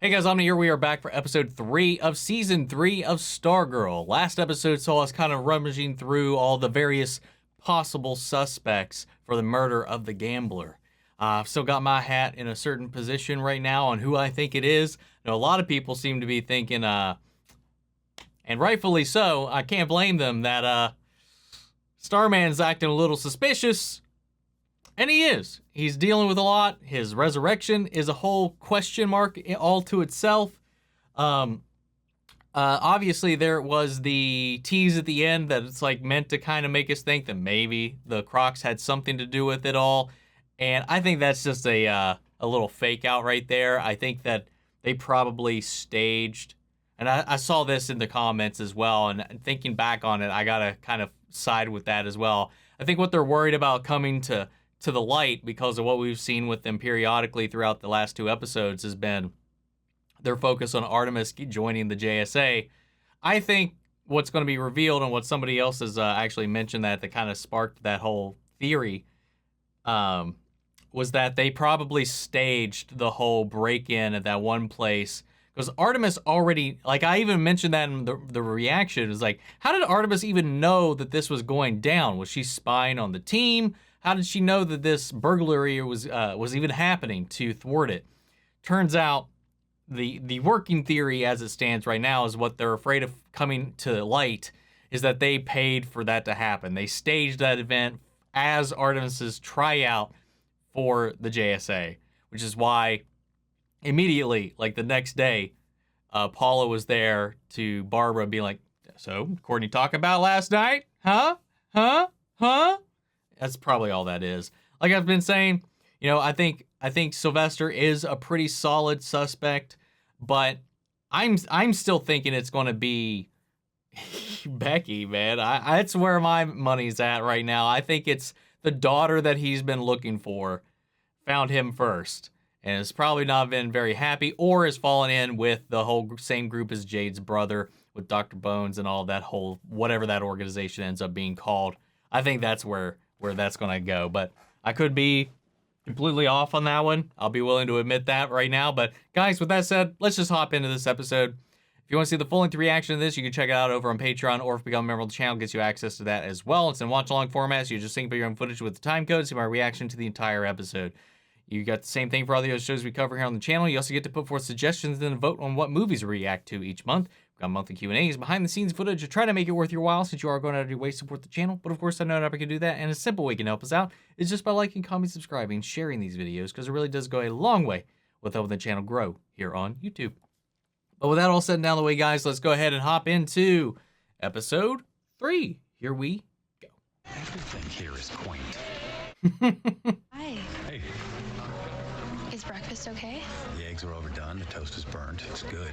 Hey guys, Omni here. We are back for episode 3 of season 3 of Stargirl. Last episode saw us kind of rummaging through all the various possible suspects for the murder of the gambler. I've still got my hat in a certain position right now on who I think it is. Now, a lot of people seem to be thinking, and rightfully so, I can't blame them, that Starman's acting a little suspicious. And he is. He's dealing with a lot. His resurrection is a whole question mark all to itself. Obviously, there was the tease at the end that it's like meant to kind of make us think that maybe the Crocs had something to do with it all. And I think that's just a little fake out right there. I think that they probably staged, and I saw this in the comments as well, and thinking back on it, I gotta kind of side with that as well. I think what they're worried about coming to the light, because of what we've seen with them periodically throughout the last 2 episodes, has been their focus on Artemis joining the JSA. I think what's going to be revealed, and what somebody else has actually mentioned that kind of sparked that whole theory, was that they probably staged the whole break-in at that one place. Because Artemis already, like I even mentioned that in the reaction, is like, how did Artemis even know that this was going down? Was she spying on the team? How did she know that this burglary was even happening to thwart it? Turns out the working theory as it stands right now is what they're afraid of coming to light is that they paid for that to happen. They staged that event as Artemis's tryout for the JSA, which is why immediately, like the next day, Paula was there to Barbara being like, so, Courtney talk about last night? Huh? That's probably all that is. Like I've been saying, you know, I think Sylvester is a pretty solid suspect, but I'm still thinking it's going to be Becky, man. That's where my money's at right now. I think it's the daughter that he's been looking for found him first, and has probably not been very happy, or has fallen in with the whole same group as Jade's brother with Dr. Bones and all that whole, whatever that organization ends up being called. I think that's where that's going to go, but I could be completely off on that one. I'll be willing to admit that right now. But guys, with that said, let's just hop into this episode. If you want to see the full-length reaction to this, you can check it out over on Patreon, or if you become a member of the channel, gets you access to that as well. It's in watch-along format, so you just sync up your own footage with the time code, see my reaction to the entire episode. You got the same thing for all the other shows we cover here on the channel. You also get to put forth suggestions and then vote on what movies we react to each month. We've got monthly Q&As, behind-the-scenes footage to try to make it worth your while, since you are going out of your way to support the channel. But of course, I know not can do that, and a simple way you can help us out is just by liking, commenting, subscribing, sharing these videos, because it really does go a long way with helping the channel grow here on YouTube. But with that all said and out of the way, guys, let's go ahead and hop into episode 3. Here we go. Everything here is quaint. Hi. Hey. Is breakfast okay? The eggs are overdone, the toast is burnt. It's good.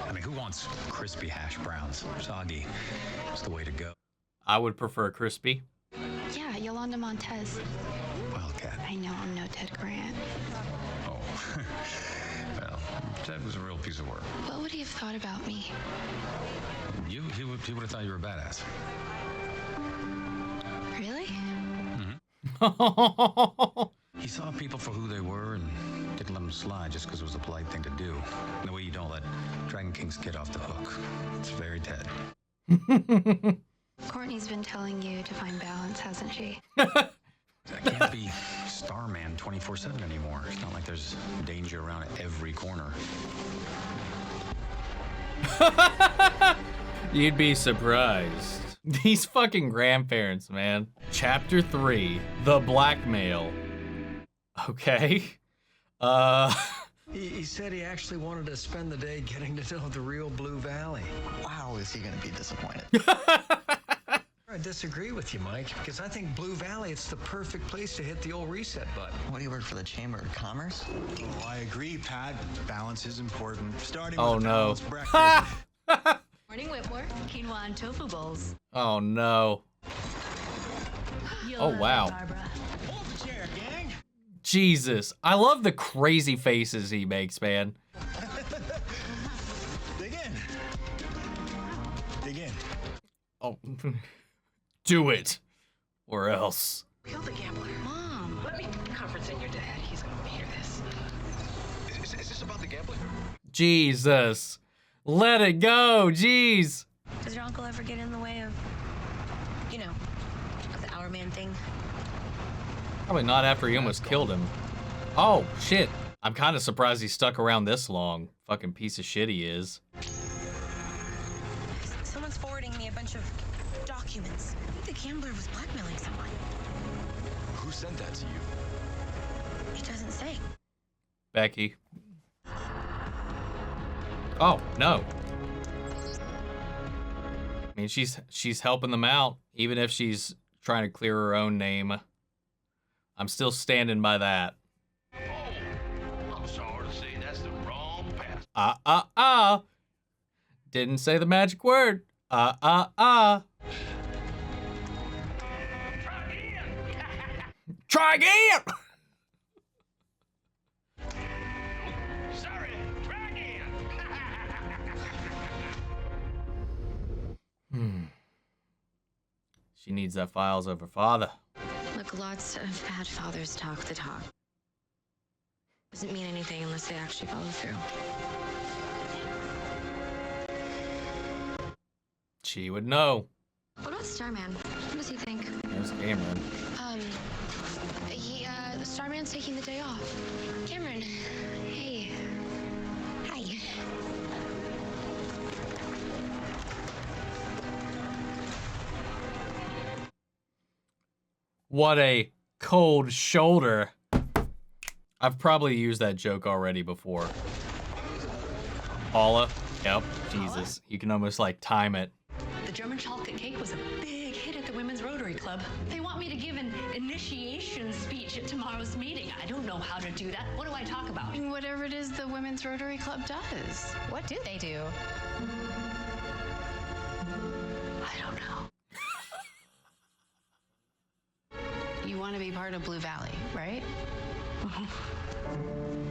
I mean, who wants crispy hash browns? Soggy. It's the way to go. I would prefer crispy. Yeah, Yolanda Montez. Wildcat. I know I'm no Ted Grant. Oh. Well, Ted was a real piece of work. What would he have thought about me? He would have thought you were a badass. Really? He saw people for who they were and didn't let them slide just because it was a polite thing to do. In the way you don't let Dragon King's kid off the hook. It's very Ted. Courtney's been telling you to find balance, hasn't she? I can't be Starman 24/7 anymore. It's not like there's danger around at every corner. You'd be surprised. These fucking grandparents, man. Chapter 3, The Blackmail. Okay. He said he actually wanted to spend the day getting to know the real Blue Valley. Wow, is he going to be disappointed? I disagree with you, Mike, because I think Blue Valley, it's the perfect place to hit the old reset button. What do you work for, the Chamber of Commerce? Oh, I agree, Pat. Balance is important. Starting Oh, with a no. balanced breakfast. Morning, Whitmore. Quinoa and tofu bowls. Oh, no. Yolanda, wow. Barbara. Hold the chair, gang. Jesus. I love the crazy faces he makes, man. Dig in. Dig in. Oh. Do it. Or else. Kill the gambler. Mom. Let me conference in your dad. He's gonna hear this. Is this about the gambling? Jesus. Let it go. Jeez. Does your uncle ever get in the way of, you know, the Hourman thing? Probably not after he almost killed him. Oh, shit. I'm kind of surprised he stuck around this long. Fucking piece of shit he is. Someone's forwarding me a bunch of documents. I think the gambler was blackmailing someone. Who sent that to you? It doesn't say. Becky. Oh, no. I mean, she's helping them out, even if she's trying to clear her own name. I'm still standing by that. I'm sorry to say that's the wrong path. Didn't say the magic word. Try again! Sorry, try again. She needs that files of her father. Look, lots of bad fathers talk the talk. Doesn't mean anything unless they actually follow through. She would know. What about Starman? What does he think? There's Cameron. Starman's taking the day off. Cameron, hey. Hi. What a cold shoulder. I've probably used that joke already before. Paula? Yep. Jesus. You can almost like time it. The German chocolate cake was a big hit at the Women's Rotary Club. They want me to give an initiation speech at tomorrow's meeting. I don't know how to do that. What do I talk about? Whatever it is the Women's Rotary Club does. What do they do? I don't know. You want to be part of Blue Valley, right?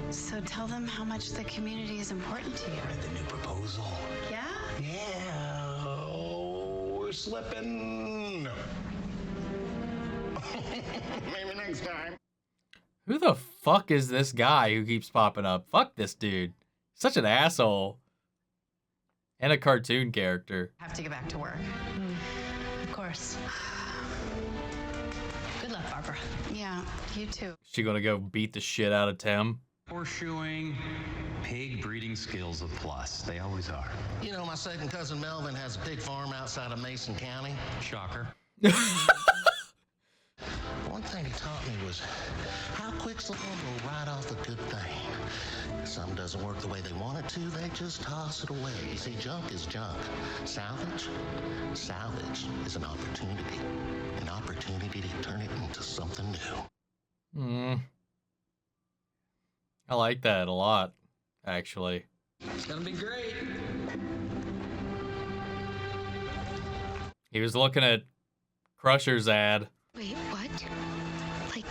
So tell them how much the community is important to you. Read the new proposal. Yeah? Yeah. Oh, we're slipping. Maybe next time. Who the fuck is this guy who keeps popping up? Fuck this dude. Such an asshole. And a cartoon character. Have to get back to work. Of course. Good luck, Barbara. Yeah, you too. She gonna go beat the shit out of Tim? Horseshoeing, pig breeding skills a plus. They always are. You know, my second cousin Melvin has a pig farm outside of Mason County. Shocker. One thing he taught me was how quick someone will write off a good thing. Some doesn't work the way they want it to, they just toss it away. You see, junk is junk. Salvage is an opportunity to turn it into something new. I like that a lot, actually. It's gonna be great. He was looking at Crusher's ad. Wait, what? Like,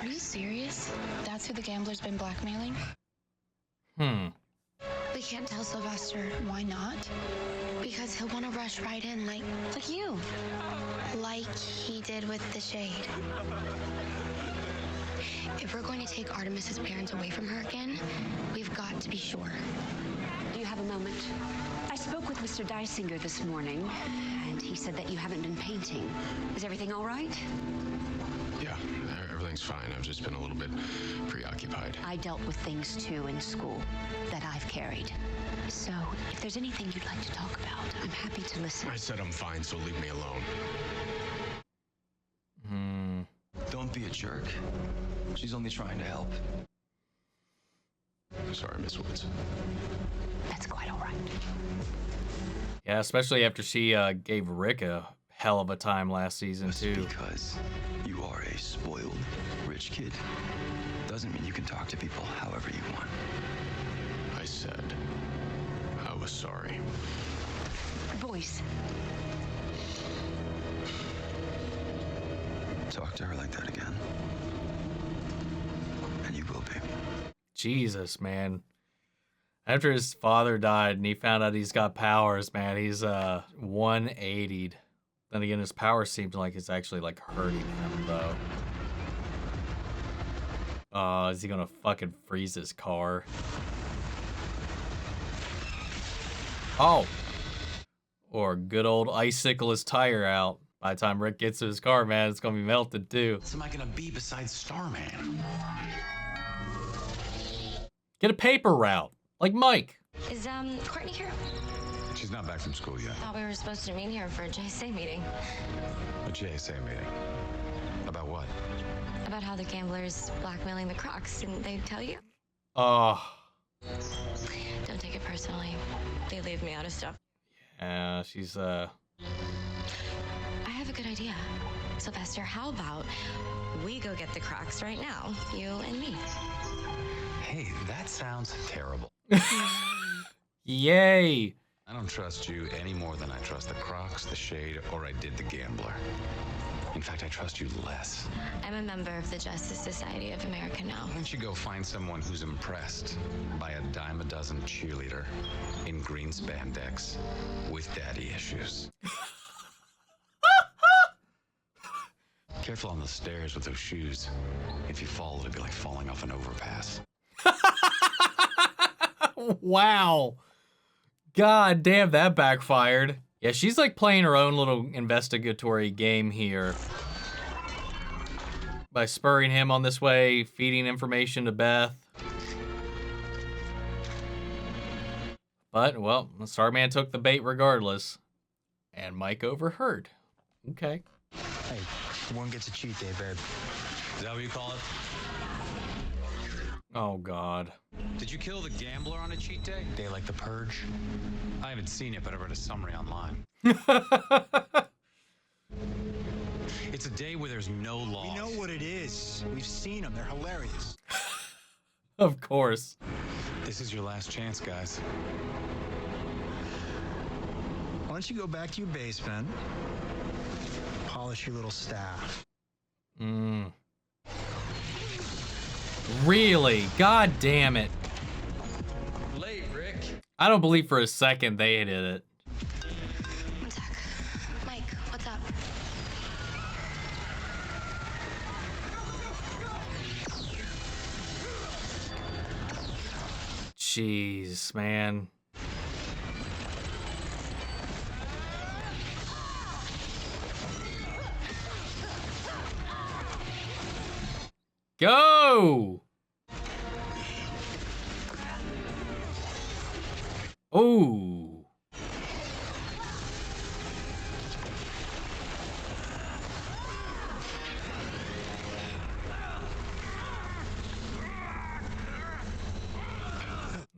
are you serious? That's who the gambler's been blackmailing? We can't tell Sylvester. Why not? Because he'll want to rush right in like you. Like he did with the Shade. If we're going to take Artemis's parents away from her again, we've got to be sure. Do you have a moment? I spoke with Mr. Bassinger this morning, and he said that you haven't been painting. Is everything all right? Yeah, everything's fine. I've just been a little bit preoccupied. I dealt with things, too, in school that I've carried. So, if there's anything you'd like to talk about, I'm happy to listen. I said I'm fine, so leave me alone. Don't be a jerk. She's only trying to help. Sorry, Miss Woods. That's quite all right. Yeah, especially after she gave Rick a hell of a time last season, too. Because you are a spoiled, rich kid doesn't mean you can talk to people however you want. I said I was sorry. Boys. Talk to her like that again. And you will be. Jesus, man. After his father died and he found out he's got powers, man, he's 180'd. Then again, his power seems like it's actually like hurting him, though. Is he gonna fucking freeze his car? Oh. Or good old icicle his tire out. By the time Rick gets to his car, man, it's gonna be melted too. What am I gonna be besides Starman? Get a paper route, like Mike. Is Courtney here? She's not back from school yet. Thought we were supposed to meet here for a JSA meeting. A JSA meeting. About what? About how the gamblers blackmailing the Crocs. Didn't they tell you? Oh. Don't take it personally. They leave me out of stuff. Yeah, she's I have a good idea. Sylvester, how about we go get the Crocs right now? You and me. Hey, that sounds terrible. Yay. I don't trust you any more than I trust the Crocs, the Shade, or I did the Gambler. In fact, I trust you less. I'm a member of the Justice Society of America now. Why don't you go find someone who's impressed by a dime a dozen cheerleader in green spandex with daddy issues? Careful on the stairs with those shoes. If you fall, it'll be like falling off an overpass. Wow. God damn, that backfired. Yeah, she's like playing her own little investigatory game here. By spurring him on this way, feeding information to Beth. But, well, Starman took the bait regardless. And Mike overheard. Okay. Hey, one gets a cheat day, babe. Is that what you call it? Oh, God. Did you kill the Gambler on a cheat day? Day like the Purge? I haven't seen it, but I read a summary online. It's a day where there's no law. We know what it is. We've seen them. They're hilarious. Of course. This is your last chance, guys. Why don't you go back to your basement, polish your little staff. Really? God damn it. Late, Rick. I don't believe for a second they did it. One sec. Mike, what's up? Jeez, man. Go! Oh.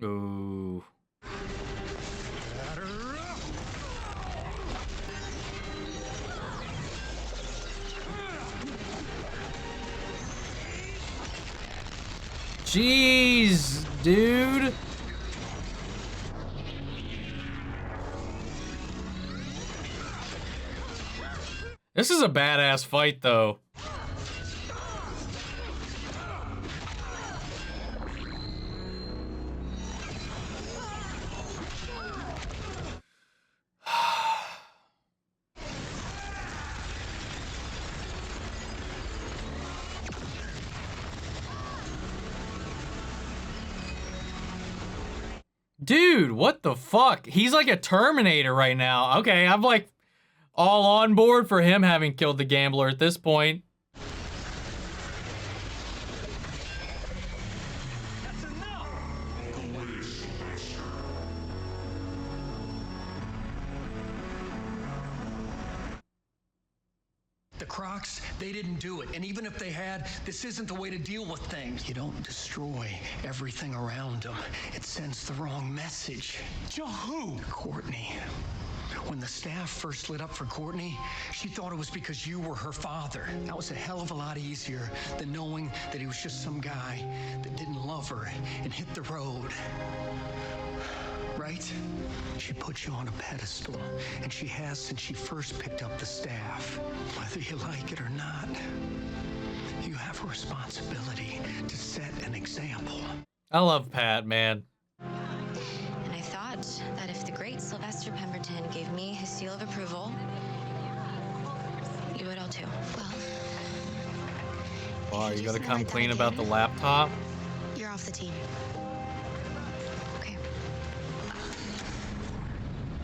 Ooh. Jeez, dude. This is a badass fight, though. Dude, what the fuck? He's like a Terminator right now. Okay, I'm like all on board for him having killed the Gambler at this point. The Crocs, they didn't do it. And even if they had, this isn't the way to deal with things. You don't destroy everything around them. It sends the wrong message. To who? Courtney. When the staff first lit up for Courtney, she thought it was because you were her father. That was a hell of a lot easier than knowing that he was just some guy that didn't love her and hit the road. Right? She put you on a pedestal, and she has since she first picked up the staff. Whether you like it or not, you have a responsibility to set an example. I love Pat, man. And I thought that if the great Sylvester Pemberton gave me his seal of approval, you would all too. Oh, are you gonna come clean about the laptop? You're off the team.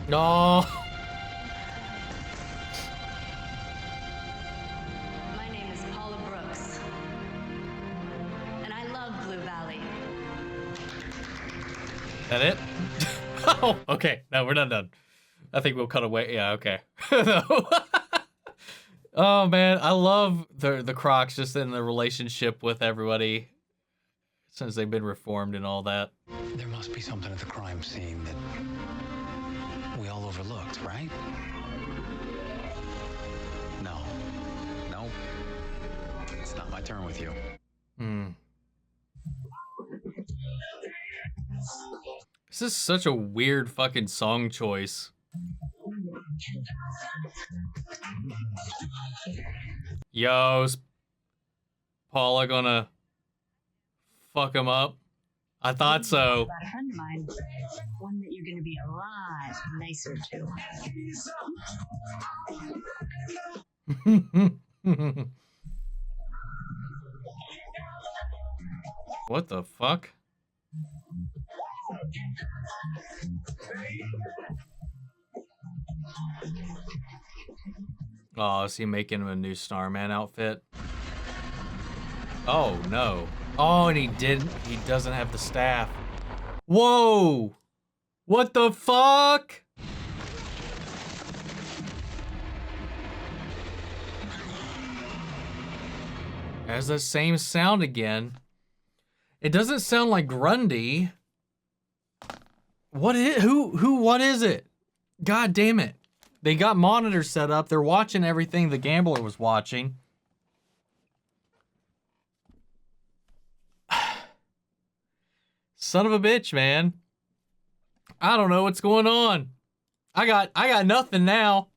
No. My name is Paula Brooks, and I love Blue Valley. That it? Oh, okay. No, we're not done. I think we'll cut away. Yeah, okay. No. Oh man, I love the Crocs just in the relationship with everybody since they've been reformed and all that. There must be something at the crime scene that we all overlooked, right? No. No. It's not my turn with you. This is such a weird fucking song choice. Yo, is Paula gonna fuck him up? I thought so. About a friend of mine, one that you're going to be a lot nicer to. What the fuck? Oh, is he making him a new Starman outfit? Oh, no. Oh, and he didn't. He doesn't have the staff. Whoa! What the fuck? Has the same sound again. It doesn't sound like Grundy. What is what is it? God damn it. They got monitors set up. They're watching everything the gambler was watching. Son of a bitch, man. I don't know what's going on. I got nothing now.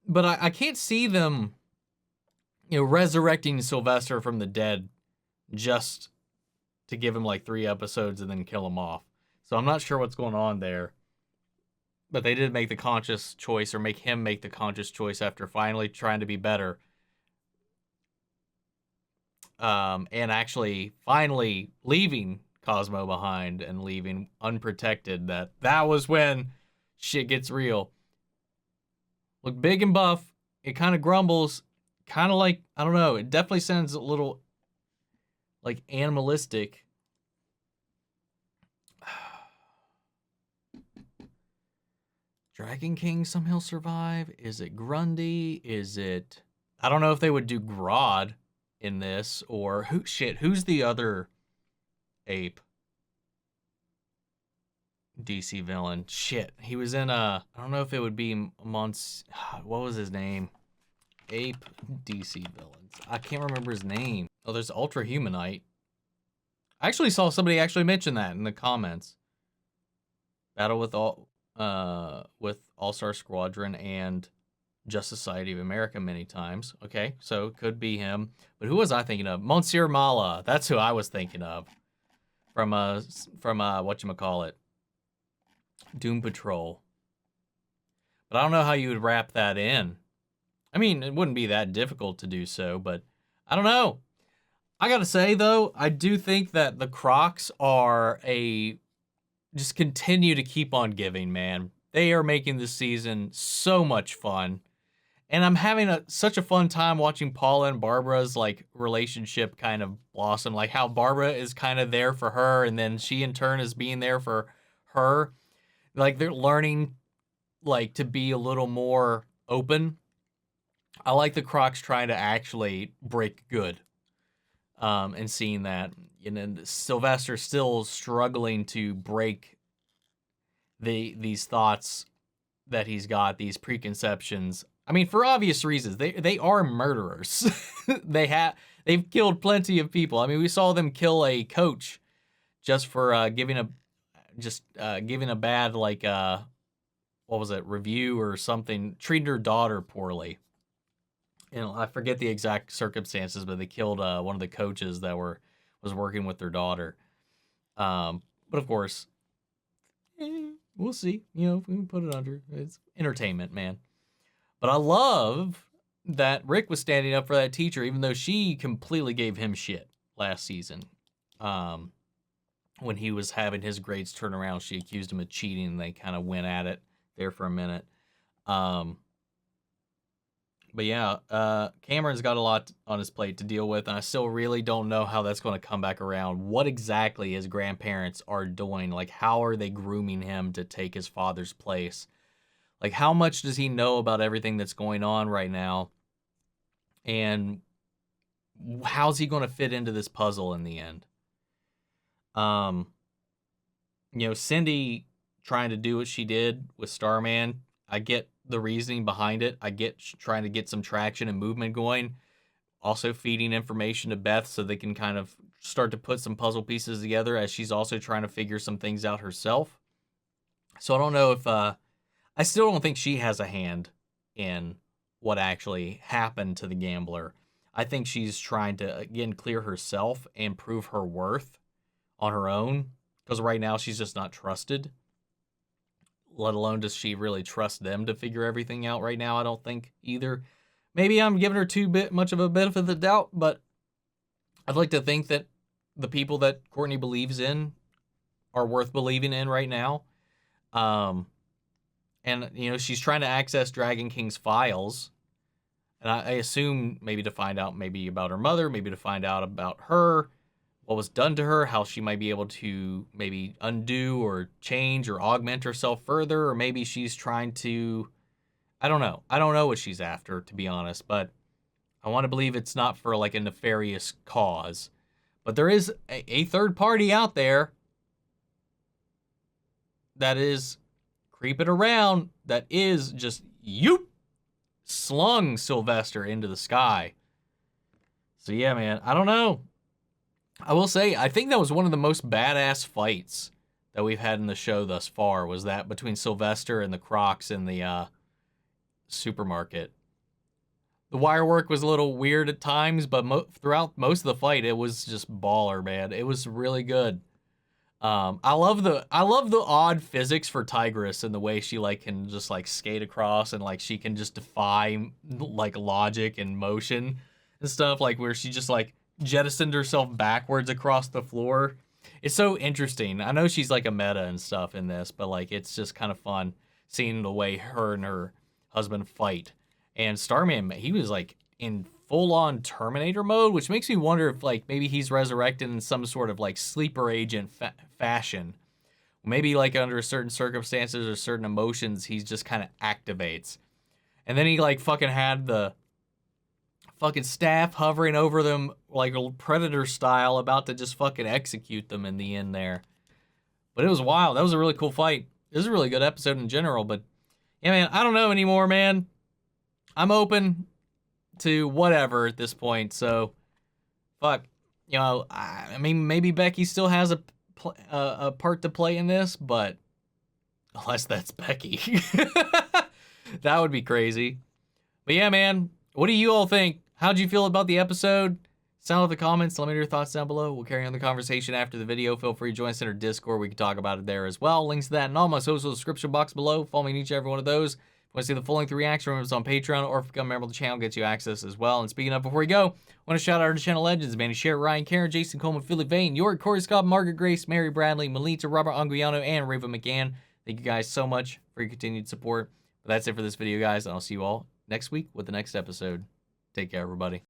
But I can't see them, you know, resurrecting Sylvester from the dead just to give him like 3 episodes and then kill him off. So I'm not sure what's going on there. But they did make the conscious choice, or make him make the conscious choice after finally trying to be better. And actually finally leaving Cosmo behind and leaving unprotected. That was when shit gets real. Look big and buff. It kind of grumbles. Kind of like, I don't know. It definitely sounds a little like animalistic. Dragon King somehow survive? Is it Grundy? Is it... I don't know if they would do Grodd in this, or who's the other ape DC villain? Shit, he was in I don't know if it would be what was his name? Ape DC villains. I can't remember his name. Oh, there's Ultra Humanite. I actually saw somebody actually mention that in the comments. Battle with All-Star Squadron and Justice Society of America many times. Okay, so it could be him. But who was I thinking of? Monsieur Mala. That's who I was thinking of. From whatchamacallit? Doom Patrol. But I don't know how you would wrap that in. I mean, it wouldn't be that difficult to do so, but I don't know. I gotta say, though, I do think that the Crocs are just continue to keep on giving, man. They are making this season so much fun. And I'm having such a fun time watching Paula and Barbara's like relationship kind of blossom. Like how Barbara is kind of there for her, and then she in turn is being there for her. Like they're learning like to be a little more open. I like the Crocs trying to actually break good. And seeing that, and then Sylvester still struggling to break these thoughts that he's got, these preconceptions. I mean, for obvious reasons, they are murderers. They've killed plenty of people. I mean, we saw them kill a coach just for giving a bad like what was it, review or something, treating her daughter poorly. You know, I forget the exact circumstances, but they killed one of the coaches that was working with their daughter. But of course, we'll see. You know, if we can put it under. It's entertainment, man. But I love that Rick was standing up for that teacher, even though she completely gave him shit last season. when he was having his grades turn around, she accused him of cheating, and they kind of went at it there for a minute. But yeah, Cameron's got a lot on his plate to deal with, and I still really don't know how that's going to come back around. What exactly his grandparents are doing? Like, how are they grooming him to take his father's place? Like, how much does he know about everything that's going on right now? And how's he going to fit into this puzzle in the end? You know, Cindy trying to do what she did with Starman, I get the reasoning behind it. I get trying to get some traction and movement going. Also feeding information to Beth so they can kind of start to put some puzzle pieces together as she's also trying to figure some things out herself. So I don't know if, I still don't think she has a hand in what actually happened to the gambler. I think she's trying to, again, clear herself and prove her worth on her own. Because right now she's just not trusted. Let alone does she really trust them to figure everything out right now, I don't think either. Maybe I'm giving her too much of a benefit of the doubt, but I'd like to think that the people that Courtney believes in are worth believing in right now. And, you know, she's trying to access Dragon King's files. And I assume maybe to find out maybe about her mother, maybe to find out about her, what was done to her, how she might be able to maybe undo or change or augment herself further, or maybe she's trying to, I don't know. I don't know what she's after, to be honest, but I want to believe it's not for like a nefarious cause. But there is a third party out there that is creeping around, that is just, slung Sylvester into the sky. So yeah, man, I don't know. I will say, I think that was one of the most badass fights that we've had in the show thus far, was that between Sylvester and the Crocs in the supermarket. The wire work was a little weird at times, but throughout most of the fight, it was just baller, man. It was really good. I love the odd physics for Tigress and the way she like can just like skate across and like she can just defy like logic and motion and stuff, like where she just like jettisoned herself backwards across the floor. It's so interesting. I know she's like a meta and stuff in this, but like it's just kind of fun seeing the way her and her husband fight. And Starman, he was like in full-on Terminator mode, which makes me wonder if like maybe he's resurrected in some sort of like sleeper agent fashion. Maybe like under certain circumstances or certain emotions, he just kind of activates. And then he like fucking had the fucking staff hovering over them like a Predator style, about to just fucking execute them in the end there. But it was wild. That was a really cool fight. It was a really good episode in general, but yeah, man, I don't know anymore, man. I'm open to whatever at this point, so fuck. You know, I mean, maybe Becky still has a part to play in this, but unless that's Becky. That would be crazy. But yeah, man, what do you all think? How'd you feel about the episode? Sound off the comments. Let me know your thoughts down below. We'll carry on the conversation after the video. Feel free to join us in our Discord. We can talk about it there as well. Links to that in all my social description box below. Follow me in each and every one of those. If you want to see the full-length reaction, remember it's on Patreon, or if you become a member of the channel, gets you access as well. And speaking of, before we go, I want to shout out our channel legends, Manny Sher, Ryan, Karen, Jason Coleman, Philly Vane, York, Corey Scott, Margaret Grace, Mary Bradley, Melita, Robert Anguiano, and Raven McGann. Thank you guys so much for your continued support. But that's it for this video, guys, and I'll see you all next week with the next episode. Take care, everybody.